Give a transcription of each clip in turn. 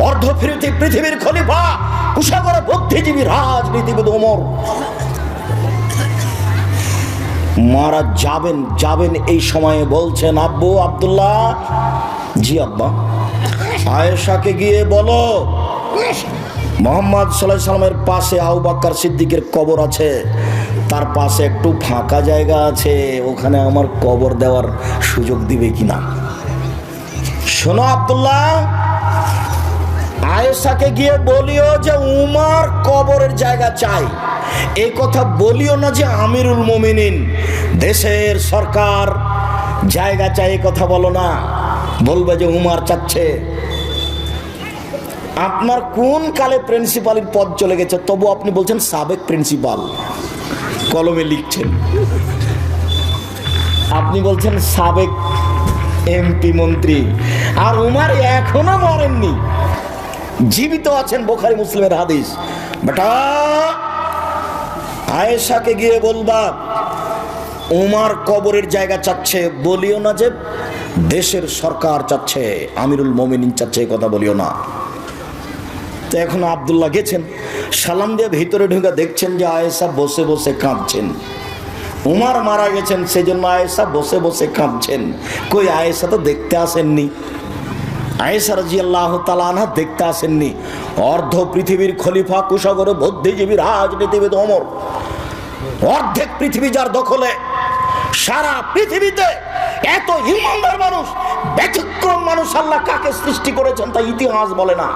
অর্ধ পৃথিবীর খলিফা, কুশাগর বুদ্ধিজীবী, রাজনীতিবিদ ওমর মারা যাবেন এই সময়ে বলছেন, আব্বু আব্দুল্লাহ, জি আব্বা, আয়েশাকে গিয়ে বলো মুহাম্মদ সাল্লাল্লাহু আলাইহি সাল্লামের পাশে আবু বকর সিদ্দিকের কবর আছে, তার পাশে একটু ফাঁকা জায়গা আছে, ওখানে আমার কবর দেওয়ার সুযোগ দিবে কিনা। শোনো আব্দুল্লাহ, আয়েশাকে গিয়ে বলিও যে উমর কবরের জায়গা চাই। এই কথা বলিও না যে আমিরুল মুমিনিন, দেশের সরকার জায়গা চাই, এই কথা বলো না। বলবে যে উমর চাচ্ছে। আপনার কোন কালে প্রিন্সিপালের পদ চলে গেছে, তবু আপনি বলছেন সাবেক প্রিন্সিপাল, কলমে লিখছেন। আপনি বলছেন সাবেক এমপি মন্ত্রী, আর উমর এখনো মরেননি, জীবিত আছেন, বুখারী মুসলিমের হাদিস। বেটা, আয়েশাকে গিয়ে বলবা উমর কবরের জায়গা চাচ্ছে, বলিও না যে দেশের সরকার চাচ্ছে, আমিরুল মুমিনিন চাচ্ছে, এই কথা বলিও না। তো এখন আব্দুল্লাহ গেছেন, সালাম দিয়ে ভিতরে ঢুকে দেখছেন যে আয়েশা বসে বসে কাঁদছেন। উমর মারা গেছেন, সেজন্য আয়েশা বসে বসে কাঁদছেন। কই আয়েশা তো দেখতে আসেননি, আয়েশা রাদিয়াল্লাহু তাআলা আনহা দেখতে আসেননি। অর্ধ পৃথিবীর খলিফা, কুশাগর বুদ্ধিজীবী, রাজনীতিবিদ ওমর, অর্ধেক পৃথিবী যার দখলে, সারা পৃথিবীতে এত ইমানদার মানুষ, ব্যতিক্রম মানুষ আল্লাহ কাকে সৃষ্টি করেছেন তা ইতিহাস বলে না।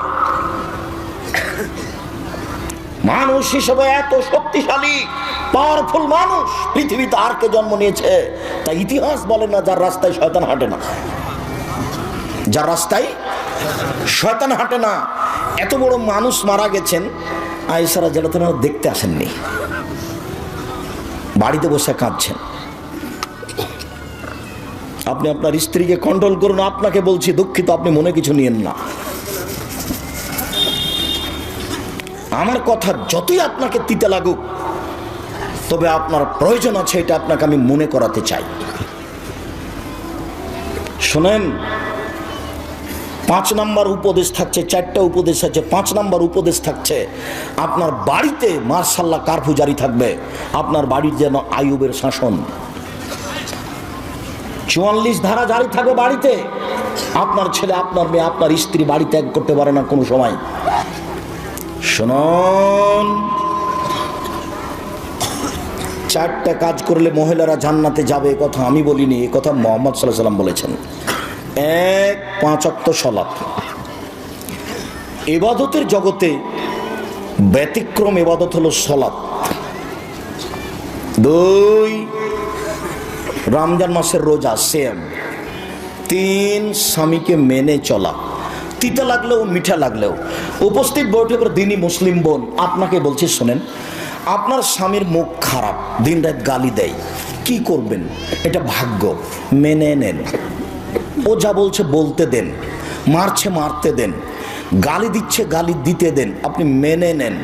মানুষ হিসেবে এত শক্তিশালী পাওয়ারফুল মানুষ পৃথিবীতে আর কে জন্ম নিয়েছে তা ইতিহাস বলে না। যার রাস্তায় শয়তান হাঁটে না, যার রাস্তায় শয়তান হাঁটে না, এত বড় মানুষ মারা গেছেন, আয়েশা রাদিয়াল্লাহু তাআলা দেখতে আসেননি, বাড়িতে বসে কাঁদছেন। আপনি আপনার স্ত্রীকে কন্ট্রোল করুন, আপনাকে বলছি, দুঃখিত, আপনি মনে কিছু নিয়েন না। আমার কথা যতই আপনাকে তিতে লাগুক, তবে আপনার প্রয়োজন আছে, এটা আপনাকে আমি মনে করাতে চাই। শোনেন, 5 নম্বর উপদেশ থাকছে, 4টা উপদেশ আছে, 5 নম্বর উপদেশ থাকছে, আপনার বাড়িতে মাশাআল্লাহ কারফিউ জারি থাকবে। আপনার বাড়ির যেন আইয়ুবের শাসন, 44 ধারা জারি থাকবে বাড়িতে। আপনার ছেলে, আপনার মেয়ে, আপনার স্ত্রী বাড়ি ত্যাগ করতে পারে না কোনো সময়। শুনুন, 4টা কাজ করলে মহিলারা জান্নাতে যাবে, এ কথা আমি বলিনি, এ কথা মুহাম্মদ সাল্লাল্লাহু আলাইহি সাল্লাম বলেছেন। 1, 5 ওয়াক্ত সালাত। ইবাদতের জগতে ব্যতিক্রম ইবাদত হলো সালাত। 2, রমজান মাসের রোজা, সেম। 3, স্বামীকে মেনে চলা, তিতা লাগলেও মিঠা লাগলেও। উপস্থিত বৈঠকের দিনই মুসলিম বোন, আপনাকে বলছি শোনেন, আপনার স্বামীর মুখ খারাপ, দিন রাত গালি দেয়, কি করবেন? এটা ভাগ্য, মেনে নেন। ও যা বলছে বলতে দেন, মারছে মারতে দেন, গালি দিচ্ছে গালি দিতে দেন, আপনি মেনে নেন।